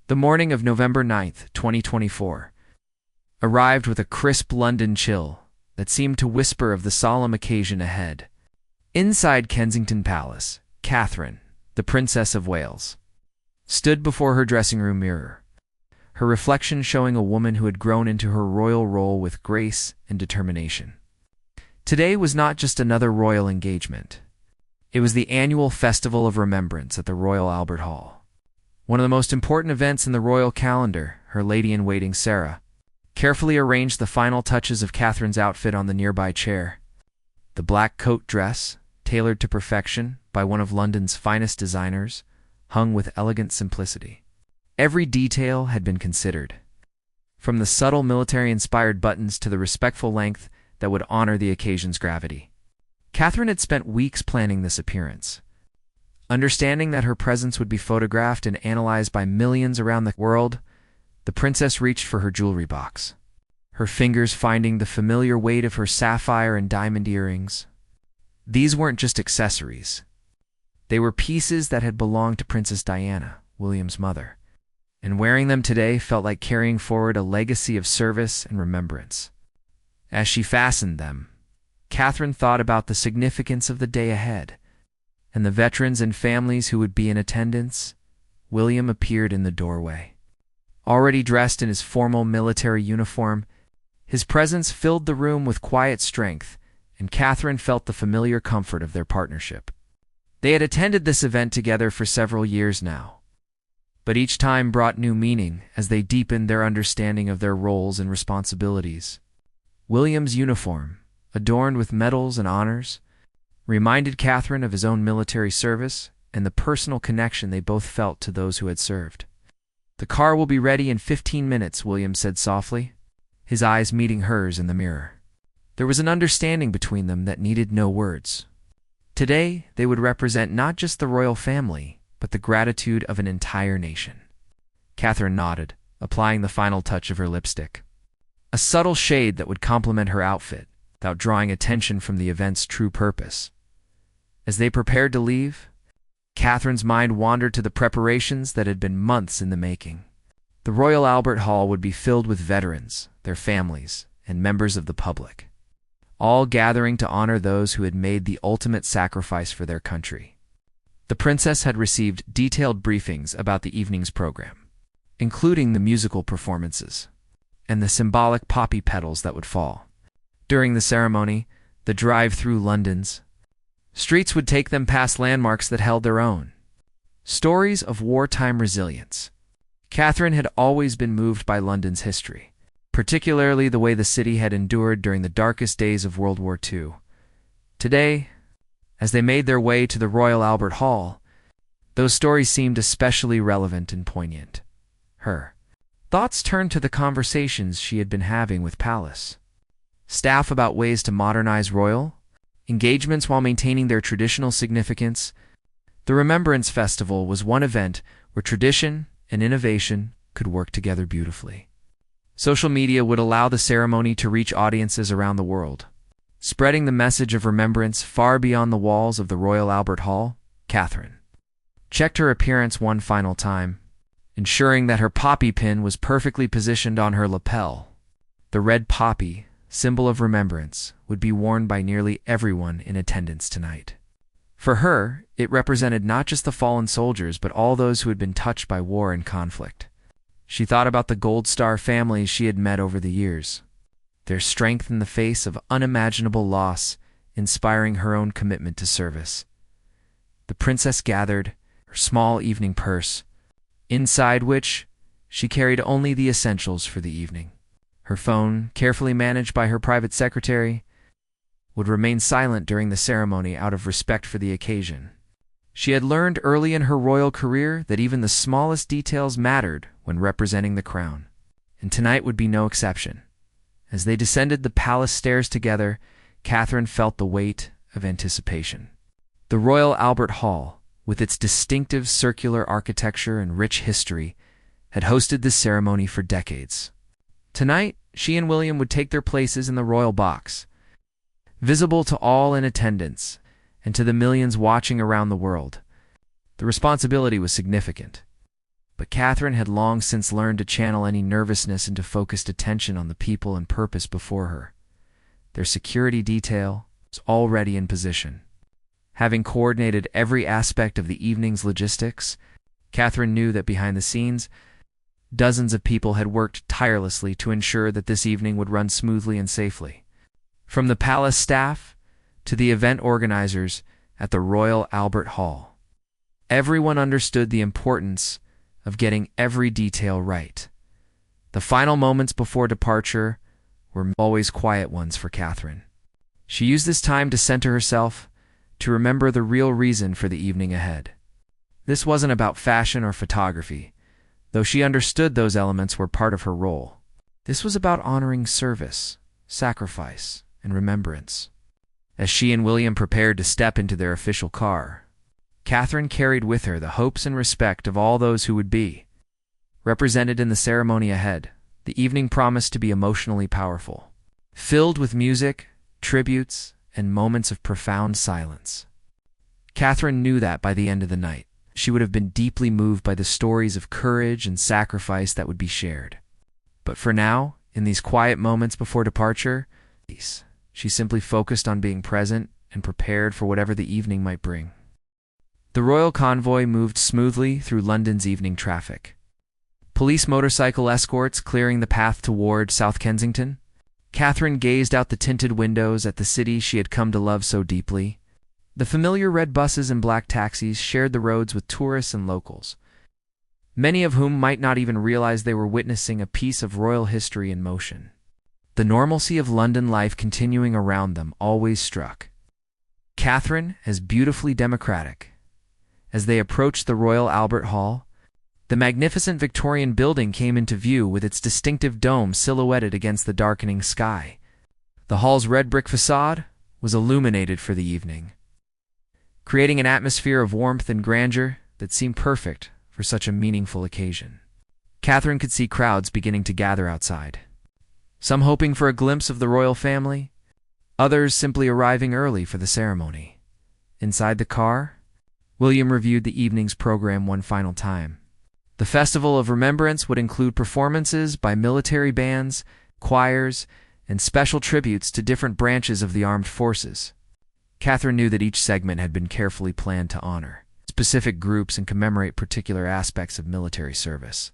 The morning of November 9th, 2024, arrived with a crisp London chill that seemed to whisper of the solemn occasion ahead. Inside Kensington Palace, Catherine, the Princess of Wales, stood before her dressing room mirror, her reflection showing a woman who had grown into her royal role with grace and determination. Today was not just another royal engagement. It was the annual Festival of Remembrance at the Royal Albert Hall. One of the most important events in the royal calendar, her lady-in-waiting Sarah carefully arranged the final touches of Catherine's outfit on the nearby chair. The black coat dress, tailored to perfection by one of London's finest designers, hung with elegant simplicity. Every detail had been considered, from the subtle military-inspired buttons to the respectful length that would honor the occasion's gravity. Catherine had spent weeks planning this appearance, understanding that her presence would be photographed and analyzed by millions around the world. The princess reached for her jewelry box, her fingers finding the familiar weight of her sapphire and diamond earrings. These weren't just accessories. They were pieces that had belonged to Princess Diana, William's mother, and wearing them today felt like carrying forward a legacy of service and remembrance. As she fastened them, Catherine thought about the significance of the day ahead, and the veterans and families who would be in attendance. William appeared in the doorway. Already dressed in his formal military uniform, his presence filled the room with quiet strength, and Catherine felt the familiar comfort of their partnership. They had attended this event together for several years now, but each time brought new meaning as they deepened their understanding of their roles and responsibilities. William's uniform, adorned with medals and honors, reminded Catherine of his own military service and the personal connection they both felt to those who had served. "The car will be ready in 15 minutes, William said softly, his eyes meeting hers in the mirror. There was an understanding between them that needed no words. Today, they would represent not just the royal family, but the gratitude of an entire nation. Catherine nodded, applying the final touch of her lipstick, a subtle shade that would complement her outfit, without drawing attention from the event's true purpose. As they prepared to leave, Catherine's mind wandered to the preparations that had been months in the making. The Royal Albert Hall would be filled with veterans, their families, and members of the public, all gathering to honor those who had made the ultimate sacrifice for their country. The princess had received detailed briefings about the evening's program, including the musical performances and the symbolic poppy petals that would fall. During the ceremony, the drive through London's streets would take them past landmarks that held their own stories of wartime resilience. Catherine had always been moved by London's history, particularly the way the city had endured during the darkest days of World War II. Today, as they made their way to the Royal Albert Hall, those stories seemed especially relevant and poignant. Her thoughts turned to the conversations she had been having with palace staff about ways to modernize royal engagements while maintaining their traditional significance. The Remembrance Festival was one event where tradition and innovation could work together beautifully. Social media would allow the ceremony to reach audiences around the world, spreading the message of remembrance far beyond the walls of the Royal Albert Hall. Catherine checked her appearance one final time, ensuring that her poppy pin was perfectly positioned on her lapel. The red poppy, symbol of remembrance, would be worn by nearly everyone in attendance tonight. For her, it represented not just the fallen soldiers but all those who had been touched by war and conflict. She thought about the Gold Star families she had met over the years, their strength in the face of unimaginable loss, inspiring her own commitment to service. The princess gathered her small evening purse, inside which she carried only the essentials for the evening. Her phone, carefully managed by her private secretary, would remain silent during the ceremony out of respect for the occasion. She had learned early in her royal career that even the smallest details mattered when representing the crown, and tonight would be no exception. As they descended the palace stairs together, Catherine felt the weight of anticipation. The Royal Albert Hall, with its distinctive circular architecture and rich history, had hosted this ceremony for decades. Tonight, she and William would take their places in the royal box, visible to all in attendance and to the millions watching around the world. The responsibility was significant. But Catherine had long since learned to channel any nervousness into focused attention on the people and purpose before her. Their security detail was already in position. Having coordinated every aspect of the evening's logistics, Catherine knew that behind the scenes, dozens of people had worked tirelessly to ensure that this evening would run smoothly and safely. From the palace staff to the event organizers at the Royal Albert Hall, everyone understood the importance of getting every detail right. The final moments before departure were always quiet ones for Catherine. She used this time to center herself, to remember the real reason for the evening ahead. This wasn't about fashion or photography, though she understood those elements were part of her role. This was about honoring service, sacrifice, and remembrance. As she and William prepared to step into their official car, Catherine carried with her the hopes and respect of all those who would be represented in the ceremony ahead. The evening promised to be emotionally powerful, filled with music, tributes, and moments of profound silence. Catherine knew that by the end of the night, she would have been deeply moved by the stories of courage and sacrifice that would be shared. But for now, in these quiet moments before departure, she simply focused on being present and prepared for whatever the evening might bring. The royal convoy moved smoothly through London's evening traffic. Police motorcycle escorts clearing the path toward South Kensington. Catherine gazed out the tinted windows at the city she had come to love so deeply. The familiar red buses and black taxis shared the roads with tourists and locals, many of whom might not even realize they were witnessing a piece of royal history in motion. The normalcy of London life continuing around them always struck Catherine as beautifully democratic. As they approached the Royal Albert Hall, the magnificent Victorian building came into view with its distinctive dome silhouetted against the darkening sky. The hall's red brick facade was illuminated for the evening, creating an atmosphere of warmth and grandeur that seemed perfect for such a meaningful occasion. Catherine could see crowds beginning to gather outside, some hoping for a glimpse of the royal family, others simply arriving early for the ceremony. Inside the car, William reviewed the evening's program one final time. The Festival of Remembrance would include performances by military bands, choirs, and special tributes to different branches of the armed forces. Catherine knew that each segment had been carefully planned to honor specific groups and commemorate particular aspects of military service.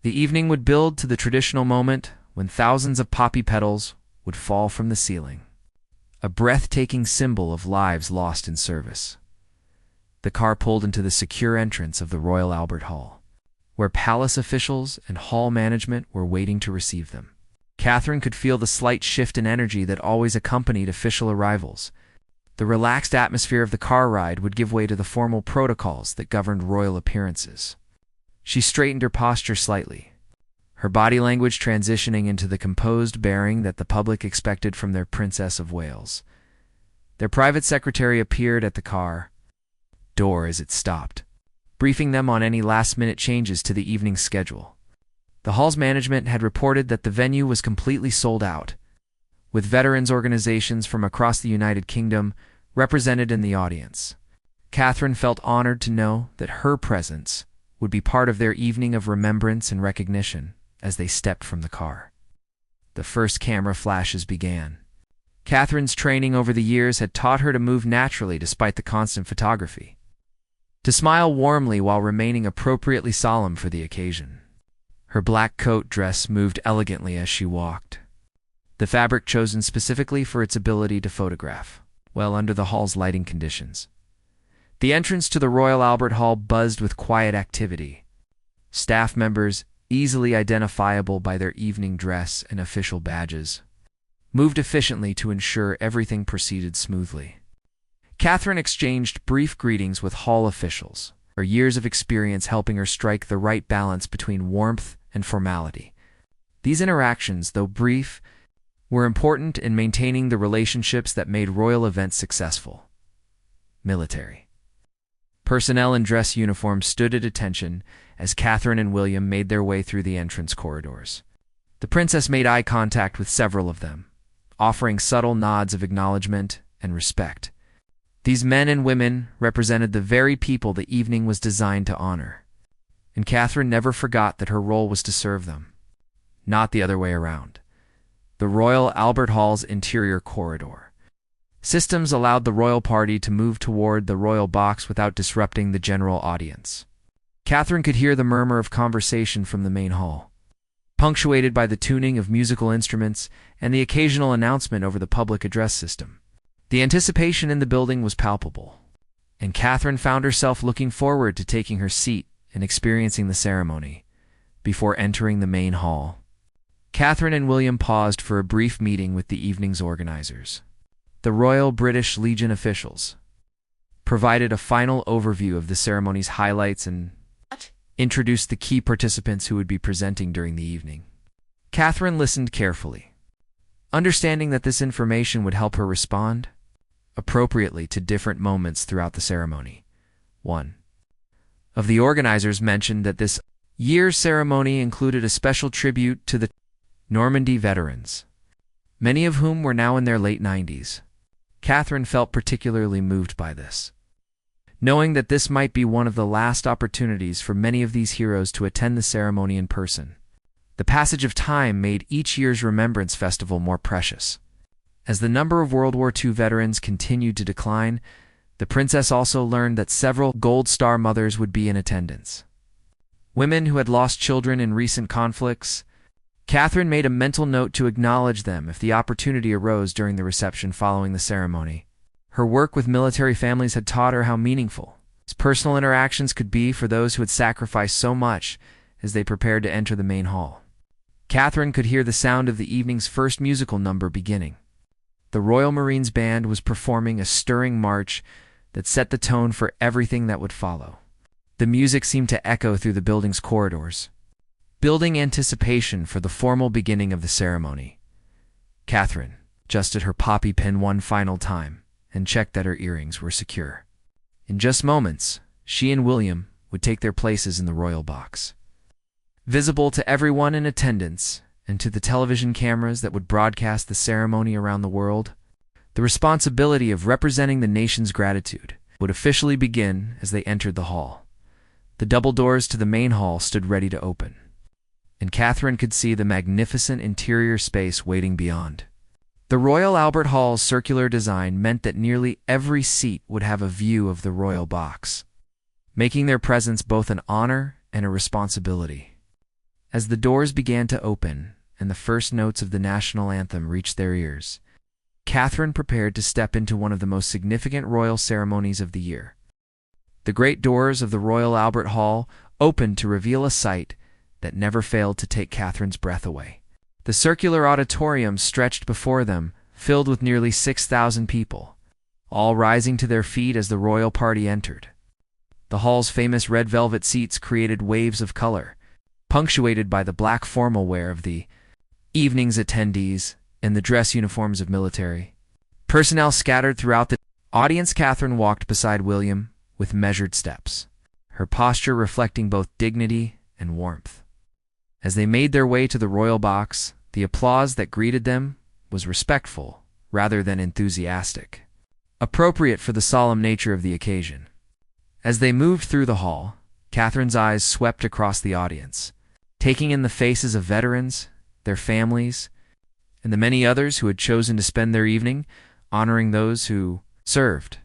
The evening would build to the traditional moment when thousands of poppy petals would fall from the ceiling, a breathtaking symbol of lives lost in service. The car pulled into the secure entrance of the Royal Albert Hall, where palace officials and hall management were waiting to receive them. Catherine could feel the slight shift in energy that always accompanied official arrivals. The relaxed atmosphere of the car ride would give way to the formal protocols that governed royal appearances. She straightened her posture slightly, her body language transitioning into the composed bearing that the public expected from their Princess of Wales. Their private secretary appeared at the car door as it stopped, briefing them on any last-minute changes to the evening's schedule. The hall's management had reported that the venue was completely sold out, with veterans organizations from across the United Kingdom represented in the audience. Catherine felt honored to know that her presence would be part of their evening of remembrance and recognition as they stepped from the car. The first camera flashes began. Catherine's training over the years had taught her to move naturally despite the constant photography, to smile warmly while remaining appropriately solemn for the occasion. Her black coat dress moved elegantly as she walked, the fabric chosen specifically for its ability to photograph well under the hall's lighting conditions. The entrance to the Royal Albert Hall buzzed with quiet activity. Staff members, easily identifiable by their evening dress and official badges, moved efficiently to ensure everything proceeded smoothly. Catherine exchanged brief greetings with hall officials, her years of experience helping her strike the right balance between warmth and formality. These interactions, though brief, were important in maintaining the relationships that made royal events successful. Military personnel in dress uniforms stood at attention as Catherine and William made their way through the entrance corridors. The princess made eye contact with several of them, offering subtle nods of acknowledgement and respect. These men and women represented the very people the evening was designed to honor. and Catherine never forgot that her role was to serve them, not the other way around. The Royal Albert Hall's interior corridor. Systems allowed the royal party to move toward the royal box without disrupting the general audience. Catherine could hear the murmur of conversation from the main hall, punctuated by the tuning of musical instruments and the occasional announcement over the public address system. The anticipation in the building was palpable, and Catherine found herself looking forward to taking her seat and experiencing the ceremony before entering the main hall. Catherine and William paused for a brief meeting with the evening's organizers. The Royal British Legion officials provided a final overview of the ceremony's highlights and introduced the key participants who would be presenting during the evening. Catherine listened carefully, understanding that this information would help her respond appropriately to different moments throughout the ceremony. One of the organizers mentioned that this year's ceremony included a special tribute to the Normandy veterans, many of whom were now in their late 90s. Catherine felt particularly moved by this, knowing that this might be one of the last opportunities for many of these heroes to attend the ceremony in person. The passage of time made each year's Remembrance Festival more precious. As the number of World War II veterans continued to decline, the princess also learned that several Gold Star mothers would be in attendance. Women who had lost children in recent conflicts. Catherine made a mental note to acknowledge them if the opportunity arose during the reception following the ceremony. Her work with military families had taught her how meaningful personal interactions could be for those who had sacrificed so much as they prepared to enter the main hall. Catherine could hear the sound of the evening's first musical number beginning. The Royal Marines Band was performing a stirring march that set the tone for everything that would follow. The music seemed to echo through the building's corridors, building anticipation for the formal beginning of the ceremony. Catherine adjusted her poppy pin one final time and checked that her earrings were secure. In just moments, she and William would take their places in the royal box. Visible to everyone in attendance and to the television cameras that would broadcast the ceremony around the world, the responsibility of representing the nation's gratitude would officially begin as they entered the hall. The double doors to the main hall stood ready to open, and Catherine could see the magnificent interior space waiting beyond. The Royal Albert Hall's circular design meant that nearly every seat would have a view of the royal box, making their presence both an honor and a responsibility. As the doors began to open and the first notes of the national anthem reached their ears, Catherine prepared to step into one of the most significant royal ceremonies of the year. The great doors of the Royal Albert Hall opened to reveal a sight that never failed to take Catherine's breath away. The circular auditorium stretched before them, filled with nearly 6,000 people, all rising to their feet as the royal party entered. The hall's famous red velvet seats created waves of color, punctuated by the black formal wear of the evening's attendees and the dress uniforms of military personnel scattered throughout the audience. Catherine walked beside William with measured steps, her posture reflecting both dignity and warmth. As they made their way to the royal box, the applause that greeted them was respectful rather than enthusiastic, appropriate for the solemn nature of the occasion. As they moved through the hall, Catherine's eyes swept across the audience, taking in the faces of veterans, their families, and the many others who had chosen to spend their evening honoring those who served.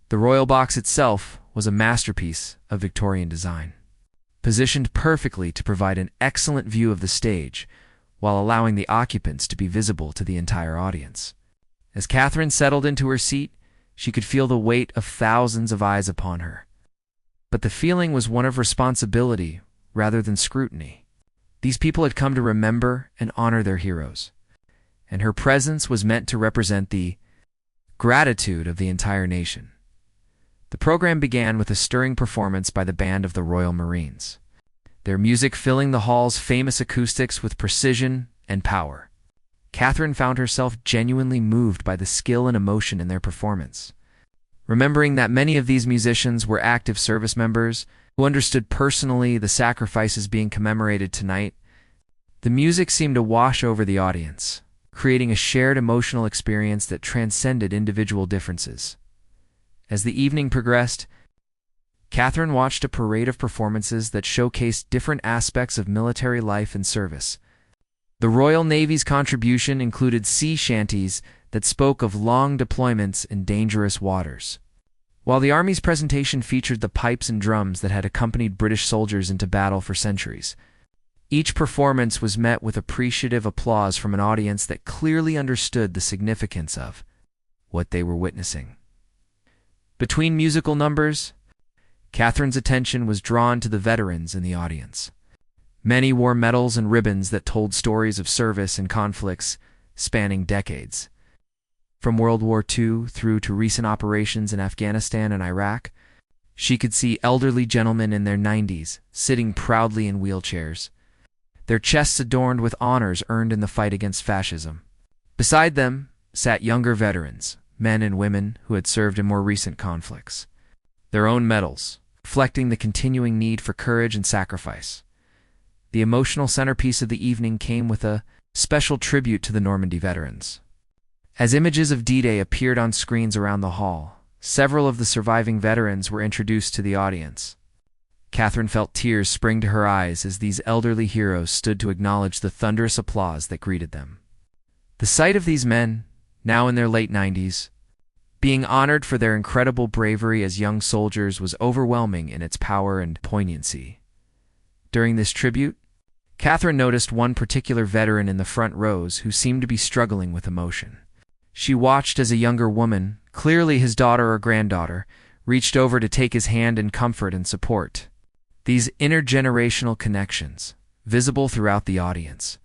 The royal box itself was a masterpiece of Victorian design, positioned perfectly to provide an excellent view of the stage while allowing the occupants to be visible to the entire audience. As Catherine settled into her seat, she could feel the weight of thousands of eyes upon her. But the feeling was one of responsibility rather than scrutiny. These people had come to remember and honor their heroes, and her presence was meant to represent the gratitude of the entire nation. The program began with a stirring performance by the Band of the Royal Marines, their music filling the hall's famous acoustics with precision and power. Catherine found herself genuinely moved by the skill and emotion in their performance. Remembering that many of these musicians were active service members who understood personally the sacrifices being commemorated tonight, the music seemed to wash over the audience, creating a shared emotional experience that transcended individual differences. As the evening progressed, Catherine watched a parade of performances that showcased different aspects of military life and service. The Royal Navy's contribution included sea shanties that spoke of long deployments in dangerous waters, while the Army's presentation featured the pipes and drums that had accompanied British soldiers into battle for centuries. Each performance was met with appreciative applause from an audience that clearly understood the significance of what they were witnessing. Between musical numbers, Catherine's attention was drawn to the veterans in the audience. Many wore medals and ribbons that told stories of service and conflicts spanning decades. From World War II through to recent operations in Afghanistan and Iraq, she could see elderly gentlemen in their 90s sitting proudly in wheelchairs, their chests adorned with honors earned in the fight against fascism. Beside them sat younger veterans, men and women who had served in more recent conflicts, their own medals reflecting the continuing need for courage and sacrifice. The emotional centerpiece of the evening came with a special tribute to the Normandy veterans. As images of D-Day appeared on screens around the hall, several of the surviving veterans were introduced to the audience. Catherine felt tears spring to her eyes as these elderly heroes stood to acknowledge the thunderous applause that greeted them. The sight of these men, now in their late 90s, being honored for their incredible bravery as young soldiers was overwhelming in its power and poignancy. During this tribute, Catherine noticed one particular veteran in the front rows who seemed to be struggling with emotion. She watched as a younger woman, clearly his daughter or granddaughter, reached over to take his hand in comfort and support. These intergenerational connections, visible throughout the audience,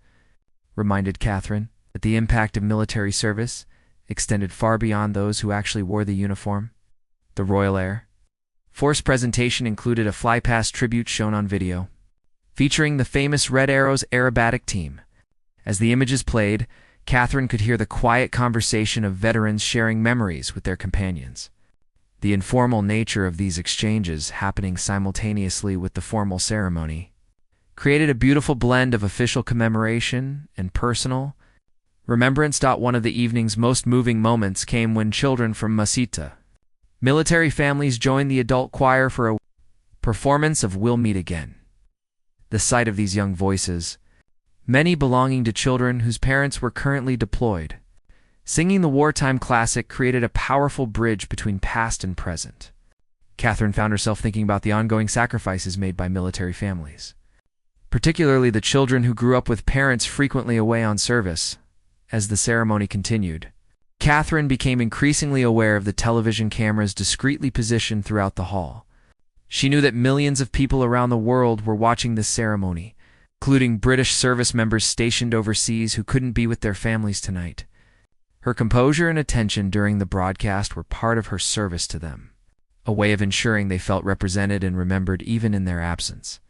reminded Catherine that the impact of military service extended far beyond those who actually wore the uniform. The Royal Air Force presentation included a fly-past tribute shown on video, featuring the famous Red Arrow's aerobatic team. As the images played, Catherine could hear the quiet conversation of veterans sharing memories with their companions. The informal nature of these exchanges, happening simultaneously with the formal ceremony, created a beautiful blend of official commemoration and personal remembrance. One of the evening's most moving moments came when children from Masita military families joined the adult choir for a performance of We'll Meet Again. The sight of these young voices, many belonging to children whose parents were currently deployed, singing the wartime classic, created a powerful bridge between past and present. Catherine found herself thinking about the ongoing sacrifices made by military families, particularly the children who grew up with parents frequently away on service. As the ceremony continued, Catherine became increasingly aware of the television cameras discreetly positioned throughout the hall. She knew that millions of people around the world were watching this ceremony, including British service members stationed overseas who couldn't be with their families tonight. Her composure and attention during the broadcast were part of her service to them, a way of ensuring they felt represented and remembered even in their absence.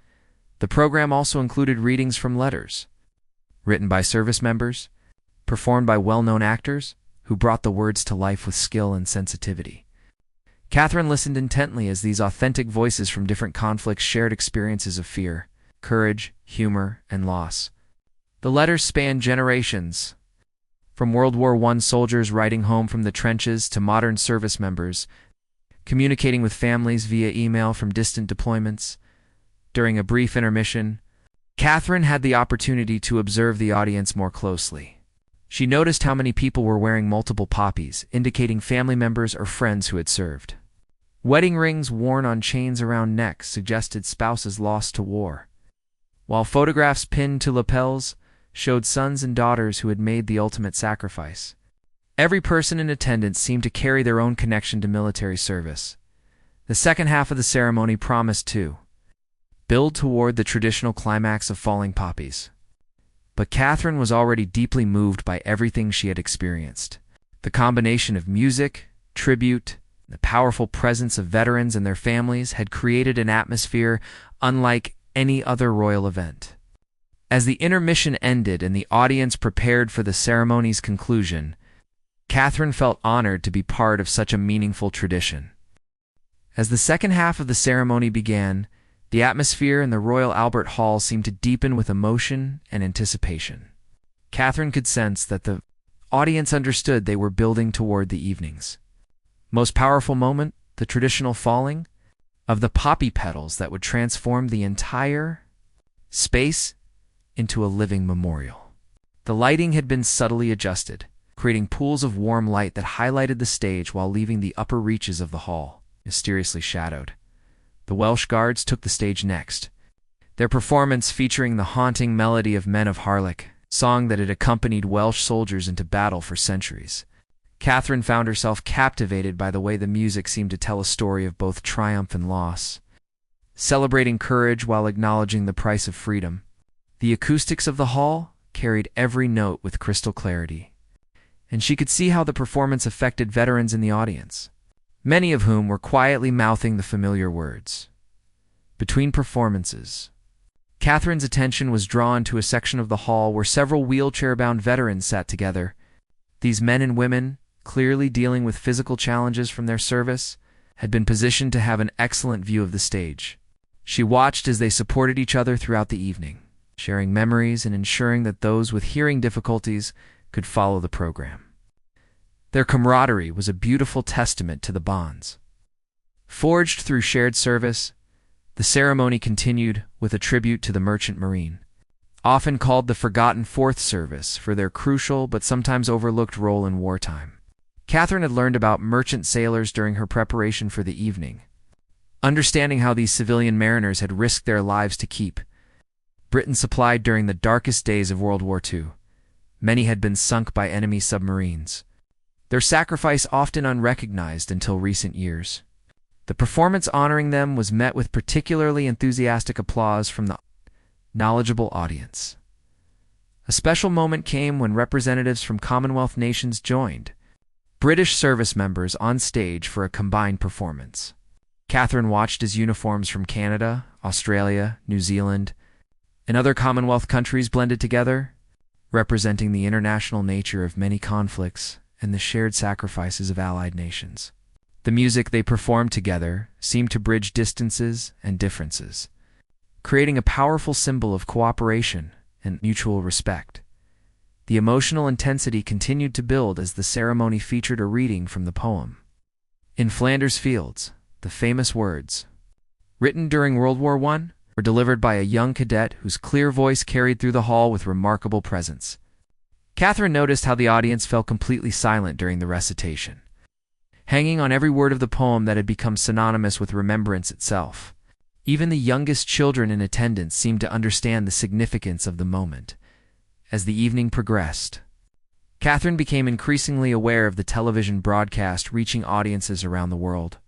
The program also included readings from letters, written by service members, performed by well-known actors who brought the words to life with skill and sensitivity. Catherine listened intently as these authentic voices from different conflicts shared experiences of fear, courage, humor, and loss. The letters spanned generations, from World War I soldiers writing home from the trenches to modern service members communicating with families via email from distant deployments. During a brief intermission, Catherine had the opportunity to observe the audience more closely. She noticed how many people were wearing multiple poppies, indicating family members or friends who had served. Wedding rings worn on chains around necks suggested spouses lost to war, while photographs pinned to lapels showed sons and daughters who had made the ultimate sacrifice. Every person in attendance seemed to carry their own connection to military service. The second half of the ceremony promised to build toward the traditional climax of falling poppies. But Catherine was already deeply moved by everything she had experienced. The combination of music, tribute, and the powerful presence of veterans and their families had created an atmosphere unlike any other royal event. As the intermission ended and the audience prepared for the ceremony's conclusion, Catherine felt honored to be part of such a meaningful tradition. As the second half of the ceremony began, the atmosphere in the Royal Albert Hall seemed to deepen with emotion and anticipation. Catherine could sense that the audience understood they were building toward the evening's most powerful moment, the traditional falling of the poppy petals that would transform the entire space into a living memorial. The lighting had been subtly adjusted, creating pools of warm light that highlighted the stage while leaving the upper reaches of the hall mysteriously shadowed. The Welsh guards took the stage next, their performance featuring the haunting melody of Men of Harlech, song that had accompanied Welsh soldiers into battle for centuries. Catherine found herself captivated by the way the music seemed to tell a story of both triumph and loss, celebrating courage while acknowledging the price of freedom. The acoustics of the hall carried every note with crystal clarity, and she could see how the performance affected veterans in the audience, many of whom were quietly mouthing the familiar words. Between performances, Catherine's attention was drawn to a section of the hall where several wheelchair-bound veterans sat together. These men and women, clearly dealing with physical challenges from their service, had been positioned to have an excellent view of the stage. She watched as they supported each other throughout the evening, sharing memories and ensuring that those with hearing difficulties could follow the program. Their camaraderie was a beautiful testament to the bonds forged through shared service. The ceremony continued with a tribute to the Merchant Marine, often called the Forgotten Fourth Service for their crucial but sometimes overlooked role in wartime. Catherine had learned about merchant sailors during her preparation for the evening, understanding how these civilian mariners had risked their lives to keep Britain supplied during the darkest days of World War II. Many had been sunk by enemy submarines, their sacrifice often unrecognized until recent years. The performance honoring them was met with particularly enthusiastic applause from the knowledgeable audience. A special moment came when representatives from Commonwealth nations joined British service members on stage for a combined performance. Catherine watched as uniforms from Canada, Australia, New Zealand, and other Commonwealth countries blended together, representing the international nature of many conflicts and the shared sacrifices of allied nations. The music they performed together seemed to bridge distances and differences, creating a powerful symbol of cooperation and mutual respect. The emotional intensity continued to build as the ceremony featured a reading from the poem In Flanders Fields, the famous words, written during World War I, were delivered by a young cadet whose clear voice carried through the hall with remarkable presence. Catherine noticed how the audience fell completely silent during the recitation, hanging on every word of the poem that had become synonymous with remembrance itself. Even the youngest children in attendance seemed to understand the significance of the moment. As the evening progressed, Catherine became increasingly aware of the television broadcast reaching audiences around the world.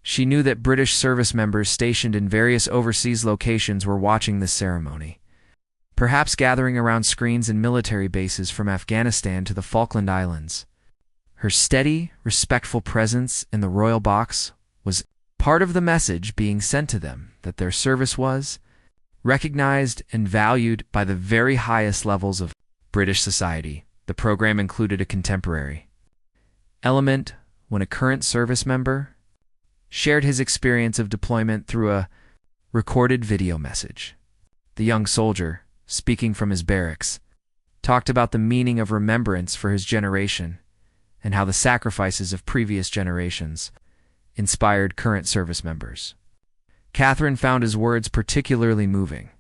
She knew that British service members stationed in various overseas locations were watching this ceremony, perhaps gathering around screens in military bases from Afghanistan to the Falkland Islands. Her steady, respectful presence in the royal box was part of the message being sent to them that their service was recognized and valued by the very highest levels of British society. The program included a contemporary element when a current service member shared his experience of deployment through a recorded video message. The young soldier, speaking from his barracks, talked about the meaning of remembrance for his generation and how the sacrifices of previous generations inspired current service members. Catherine found his words particularly moving,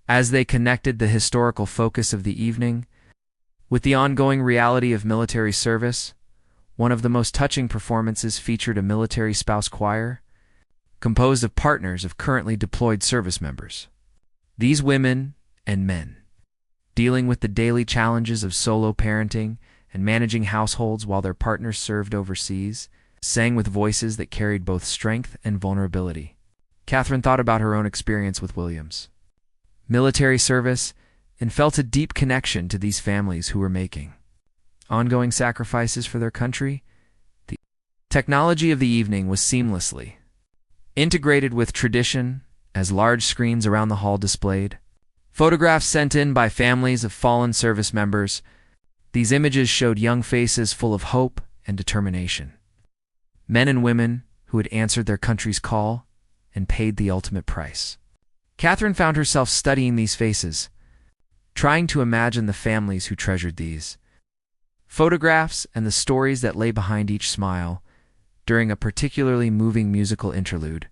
as they connected the historical focus of the evening with the ongoing reality of military service. One of the most touching performances featured a military spouse choir, composed of partners of currently deployed service members. These women and men, dealing with the daily challenges of solo parenting and managing households while their partners served overseas, sang with voices that carried both strength and vulnerability. Catherine thought about her own experience with Williams' military service and felt a deep connection to these families who were making ongoing sacrifices for their country. The technology of the evening was seamlessly integrated with tradition as large screens around the hall displayed photographs sent in by families of fallen service members. These images showed young faces full of hope and determination, men and women who had answered their country's call and paid the ultimate price. Catherine found herself studying these faces, trying to imagine the families who treasured these photographs and the stories that lay behind each smile. During a particularly moving musical interlude,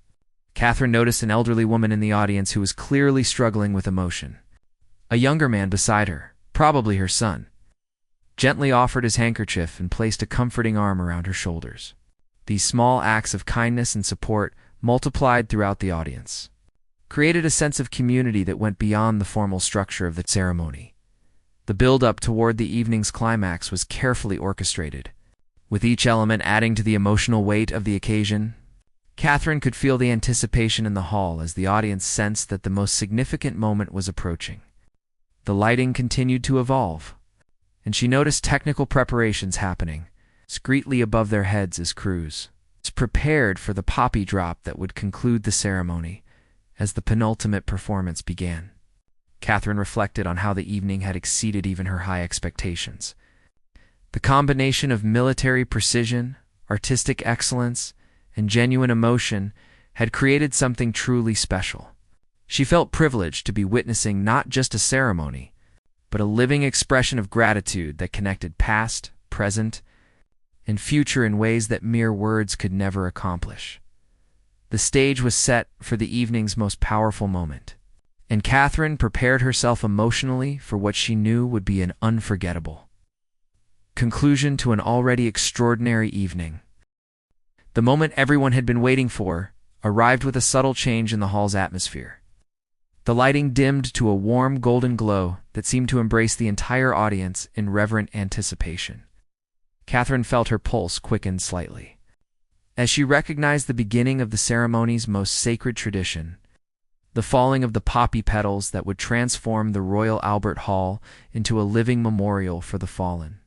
Catherine noticed an elderly woman in the audience who was clearly struggling with emotion. A younger man beside her, probably her son, gently offered his handkerchief and placed a comforting arm around her shoulders. These small acts of kindness and support, multiplied throughout the audience, created a sense of community that went beyond the formal structure of the ceremony. The build-up toward the evening's climax was carefully orchestrated, with each element adding to the emotional weight of the occasion. Catherine could feel the anticipation in the hall as the audience sensed that the most significant moment was approaching. The lighting continued to evolve, and she noticed technical preparations happening discreetly above their heads as crews prepared for the poppy drop that would conclude the ceremony as the penultimate performance began. Catherine reflected on how the evening had exceeded even her high expectations. The combination of military precision, artistic excellence, and genuine emotion had created something truly special. She felt privileged to be witnessing not just a ceremony, but a living expression of gratitude that connected past, present, and future in ways that mere words could never accomplish. The stage was set for the evening's most powerful moment, and Catherine prepared herself emotionally for what she knew would be an unforgettable conclusion to an already extraordinary evening. The moment everyone had been waiting for arrived with a subtle change in the hall's atmosphere. The lighting dimmed to a warm golden glow that seemed to embrace the entire audience in reverent anticipation. Catherine felt her pulse quicken slightly as she recognized the beginning of the ceremony's most sacred tradition, the falling of the poppy petals that would transform the Royal Albert Hall into a living memorial for the fallen.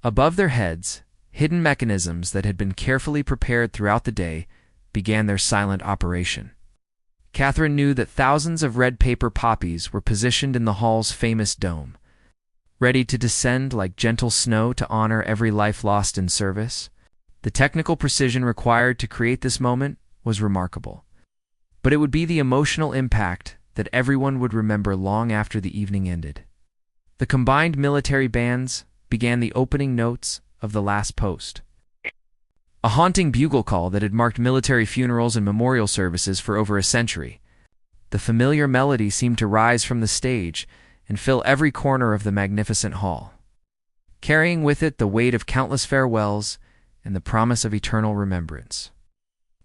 Above their heads, hidden mechanisms that had been carefully prepared throughout the day began their silent operation. Catherine knew that thousands of red paper poppies were positioned in the hall's famous dome, ready to descend like gentle snow to honor every life lost in service. The technical precision required to create this moment was remarkable, but it would be the emotional impact that everyone would remember long after the evening ended. The combined military bands began the opening notes of the last post, a haunting bugle call that had marked military funerals and memorial services for over a century. The familiar melody seemed to rise from the stage and fill every corner of the magnificent hall, carrying with it the weight of countless farewells and the promise of eternal remembrance.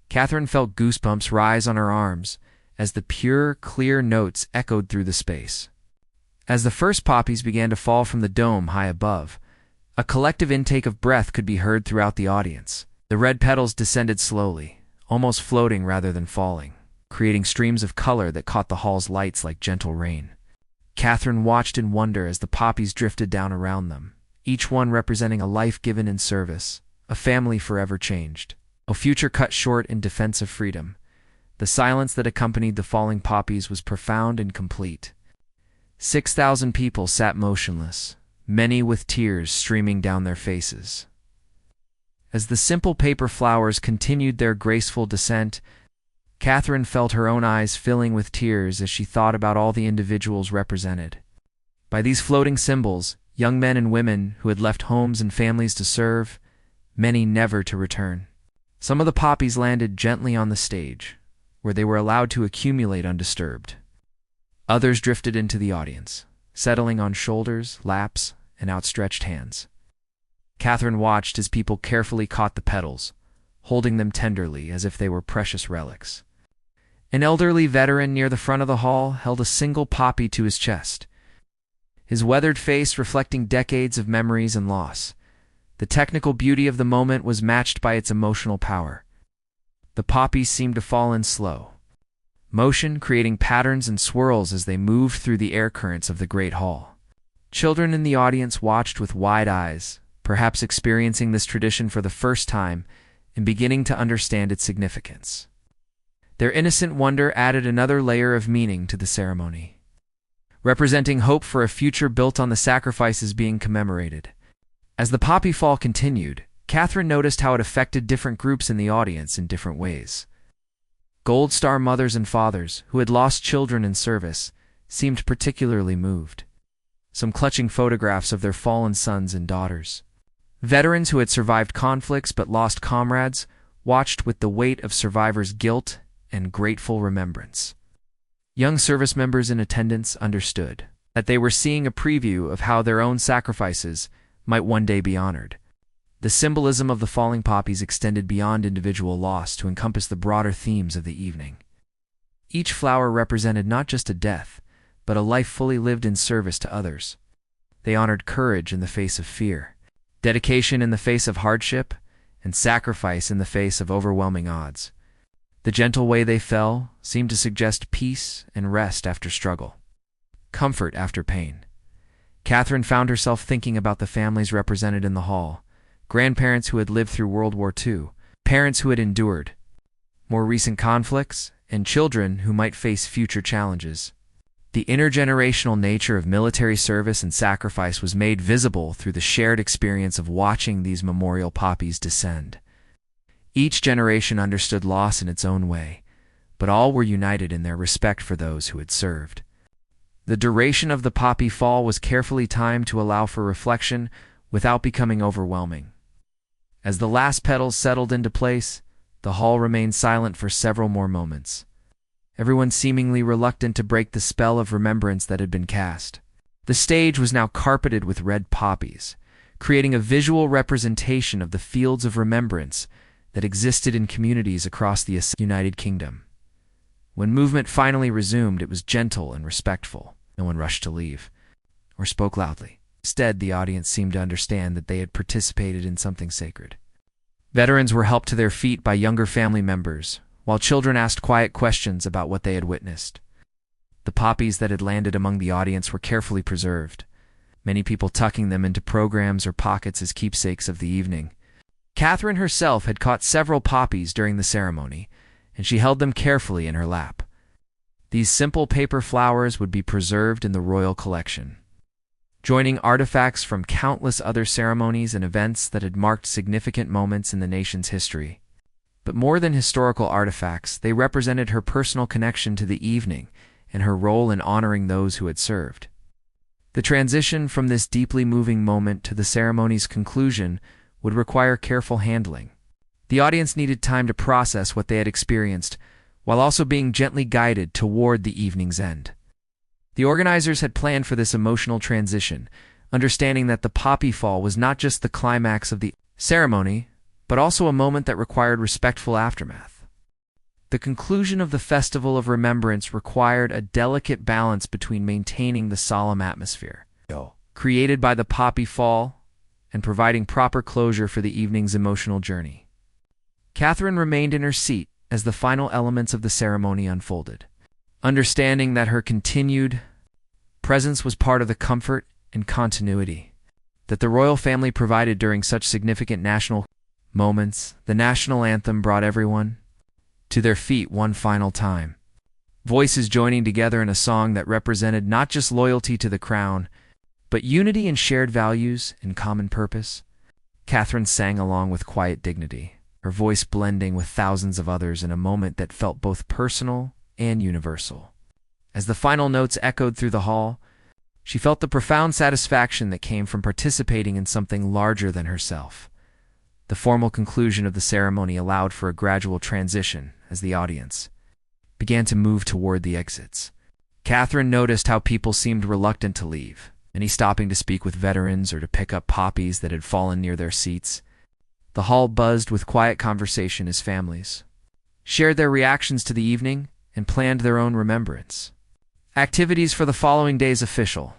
Catherine felt goosebumps rise on her arms as the pure, clear notes echoed through the space. As the first poppies began to fall from the dome high above, a collective intake of breath could be heard throughout the audience. The red petals descended slowly, almost floating rather than falling, creating streams of color that caught the hall's lights like gentle rain. Catherine watched in wonder as the poppies drifted down around them, each one representing a life given in service, a family forever changed, a future cut short in defense of freedom. The silence that accompanied the falling poppies was profound and complete. 6,000 people sat motionless, many with tears streaming down their faces. As the simple paper flowers continued their graceful descent, Catherine felt her own eyes filling with tears as she thought about all the individuals represented by these floating symbols, young men and women who had left homes and families to serve, many never to return. Some of the poppies landed gently on the stage, where they were allowed to accumulate undisturbed. Others drifted into the audience, settling on shoulders, laps, and outstretched hands. Catherine watched as people carefully caught the petals, holding them tenderly as if they were precious relics. An elderly veteran near the front of the hall held a single poppy to his chest, his weathered face reflecting decades of memories and loss. The technical beauty of the moment was matched by its emotional power. The poppies seemed to fall in slow motion, creating patterns and swirls as they moved through the air currents of the great hall. Children in the audience watched with wide eyes, perhaps experiencing this tradition for the first time and beginning to understand its significance. Their innocent wonder added another layer of meaning to the ceremony, representing hope for a future built on the sacrifices being commemorated. As the poppy fall continued, Catherine noticed how it affected different groups in the audience in different ways. Gold Star mothers and fathers, who had lost children in service, seemed particularly moved, some clutching photographs of their fallen sons and daughters. Veterans who had survived conflicts but lost comrades watched with the weight of survivors' guilt and grateful remembrance. Young service members in attendance understood that they were seeing a preview of how their own sacrifices might one day be honored. The symbolism of the falling poppies extended beyond individual loss to encompass the broader themes of the evening. Each flower represented not just a death, but a life fully lived in service to others. They honored courage in the face of fear, dedication in the face of hardship, and sacrifice in the face of overwhelming odds. The gentle way they fell seemed to suggest peace and rest after struggle, comfort after pain. Catherine found herself thinking about the families represented in the hall, grandparents who had lived through World War II, parents who had endured more recent conflicts, and children who might face future challenges. The intergenerational nature of military service and sacrifice was made visible through the shared experience of watching these memorial poppies descend. Each generation understood loss in its own way, but all were united in their respect for those who had served. The duration of the poppy fall was carefully timed to allow for reflection without becoming overwhelming. As the last petals settled into place, the hall remained silent for several more moments, everyone seemingly reluctant to break the spell of remembrance that had been cast. The stage was now carpeted with red poppies, creating a visual representation of the fields of remembrance that existed in communities across the United Kingdom. When movement finally resumed, it was gentle and respectful. No one rushed to leave or spoke loudly. Instead, the audience seemed to understand that they had participated in something sacred. Veterans were helped to their feet by younger family members, while children asked quiet questions about what they had witnessed. The poppies that had landed among the audience were carefully preserved, many people tucking them into programs or pockets as keepsakes of the evening. Catherine herself had caught several poppies during the ceremony, and she held them carefully in her lap. These simple paper flowers would be preserved in the royal collection, joining artifacts from countless other ceremonies and events that had marked significant moments in the nation's history. But more than historical artifacts, they represented her personal connection to the evening and her role in honoring those who had served. The transition from this deeply moving moment to the ceremony's conclusion would require careful handling. The audience needed time to process what they had experienced, while also being gently guided toward the evening's end. The organizers had planned for this emotional transition, understanding that the poppy fall was not just the climax of the ceremony, but also a moment that required respectful aftermath. The conclusion of the Festival of Remembrance required a delicate balance between maintaining the solemn atmosphere created by the poppy fall and providing proper closure for the evening's emotional journey. Catherine remained in her seat as the final elements of the ceremony unfolded, understanding that her continued presence was part of the comfort and continuity that the royal family provided during such significant national moments. The national anthem brought everyone to their feet one final time, voices joining together in a song that represented not just loyalty to the crown, but unity and shared values and common purpose. Catherine sang along with quiet dignity, her voice blending with thousands of others in a moment that felt both personal and universal. As the final notes echoed through the hall, she felt the profound satisfaction that came from participating in something larger than herself. The formal conclusion of the ceremony allowed for a gradual transition as the audience began to move toward the exits. Catherine noticed how people seemed reluctant to leave, many stopping to speak with veterans or to pick up poppies that had fallen near their seats. The hall buzzed with quiet conversation as families shared their reactions to the evening and planned their own remembrance. Activities for the following day's official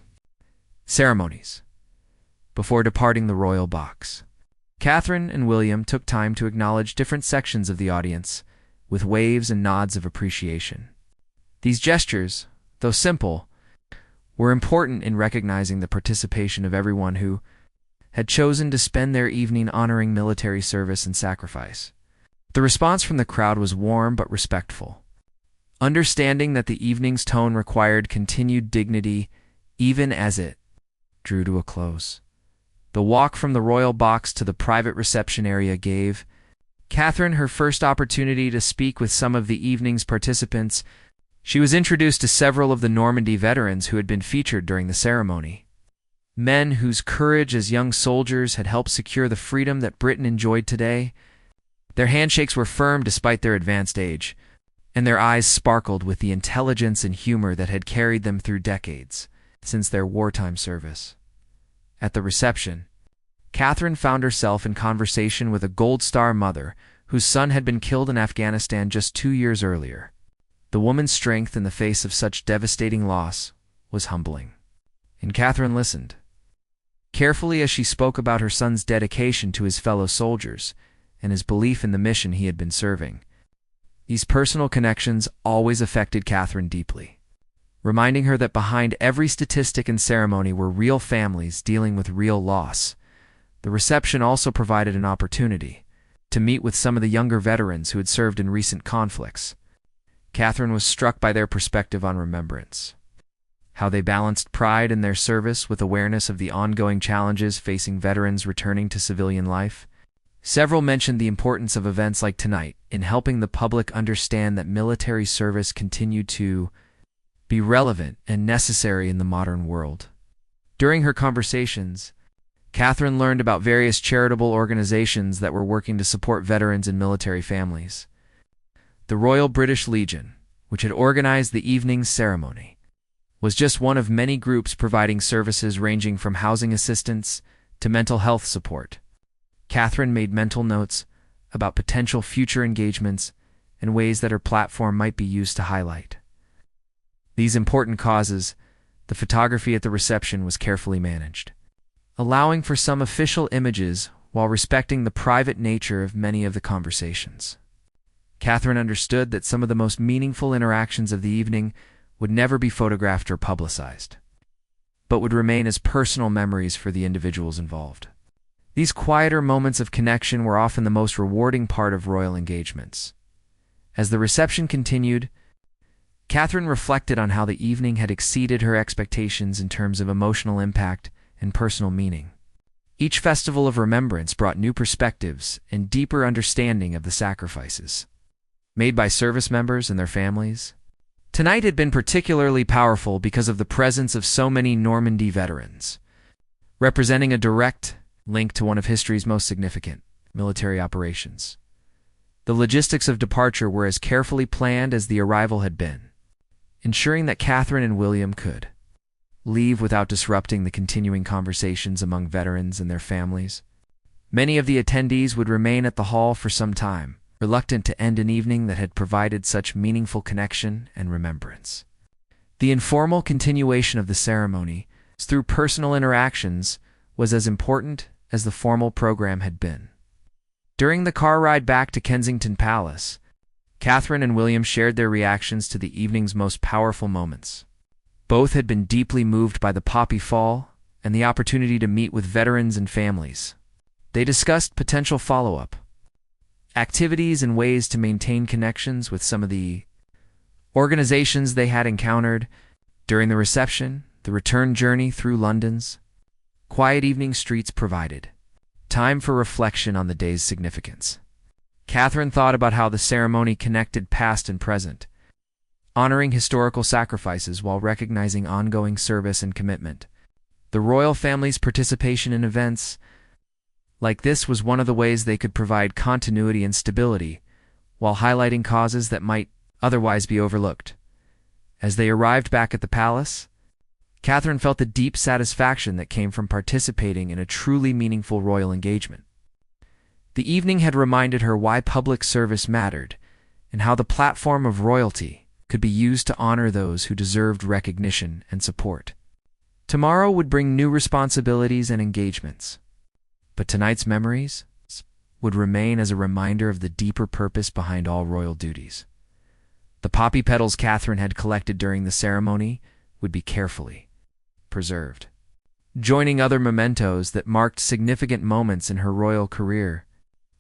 ceremonies. Before departing the royal box, Catherine and William took time to acknowledge different sections of the audience with waves and nods of appreciation. These gestures, though simple, were important in recognizing the participation of everyone who had chosen to spend their evening honoring military service and sacrifice. The response from the crowd was warm but respectful, understanding that the evening's tone required continued dignity even as it drew to a close. The walk from the royal box to the private reception area gave Catherine her first opportunity to speak with some of the evening's participants. She was introduced to several of the Normandy veterans who had been featured during the ceremony, men whose courage as young soldiers had helped secure the freedom that Britain enjoyed today. Their handshakes were firm despite their advanced age, and their eyes sparkled with the intelligence and humor that had carried them through decades since their wartime service. At the reception, Catherine found herself in conversation with a Gold Star mother whose son had been killed in Afghanistan just 2 years earlier. The woman's strength in the face of such devastating loss was humbling. And Catherine listened carefully as she spoke about her son's dedication to his fellow soldiers and his belief in the mission he had been serving. These personal connections always affected Catherine deeply, reminding her that behind every statistic and ceremony were real families dealing with real loss. The reception also provided an opportunity to meet with some of the younger veterans who had served in recent conflicts. Catherine was struck by their perspective on remembrance, how they balanced pride in their service with awareness of the ongoing challenges facing veterans returning to civilian life. Several mentioned the importance of events like tonight in helping the public understand that military service continued to be relevant and necessary in the modern world. During her conversations, Catherine learned about various charitable organizations that were working to support veterans and military families. The Royal British Legion, which had organized the evening's ceremony, was just one of many groups providing services ranging from housing assistance to mental health support. Catherine made mental notes about potential future engagements and ways that her platform might be used to highlight these important causes. The photography at the reception was carefully managed, allowing for some official images while respecting the private nature of many of the conversations. Catherine understood that some of the most meaningful interactions of the evening would never be photographed or publicized, but would remain as personal memories for the individuals involved. These quieter moments of connection were often the most rewarding part of royal engagements. As the reception continued, Catherine reflected on how the evening had exceeded her expectations in terms of emotional impact and personal meaning. Each festival of remembrance brought new perspectives and deeper understanding of the sacrifices made by service members and their families. Tonight had been particularly powerful because of the presence of so many Normandy veterans, representing a direct link to one of history's most significant military operations. The logistics of departure were as carefully planned as the arrival had been, ensuring that Catherine and William could leave without disrupting the continuing conversations among veterans and their families. Many of the attendees would remain at the hall for some time, reluctant to end an evening that had provided such meaningful connection and remembrance. The informal continuation of the ceremony, through personal interactions, was as important as the formal program had been. During the car ride back to Kensington Palace, Catherine and William shared their reactions to the evening's most powerful moments. Both had been deeply moved by the Poppy Fall and the opportunity to meet with veterans and families. They discussed potential follow-up activities and ways to maintain connections with some of the organizations they had encountered during the reception. The return journey through London's quiet evening streets provided time for reflection on the day's significance. Catherine thought about how the ceremony connected past and present, honoring historical sacrifices while recognizing ongoing service and commitment. The royal family's participation in events like this was one of the ways they could provide continuity and stability while highlighting causes that might otherwise be overlooked. As they arrived back at the palace, Catherine felt the deep satisfaction that came from participating in a truly meaningful royal engagement. The evening had reminded her why public service mattered and how the platform of royalty could be used to honor those who deserved recognition and support. Tomorrow would bring new responsibilities and engagements, but tonight's memories would remain as a reminder of the deeper purpose behind all royal duties. The poppy petals Catherine had collected during the ceremony would be carefully preserved, joining other mementos that marked significant moments in her royal career.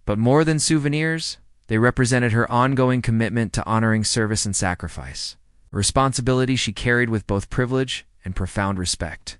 But more than souvenirs, they represented her ongoing commitment to honoring service and sacrifice, a responsibility she carried with both privilege and profound respect.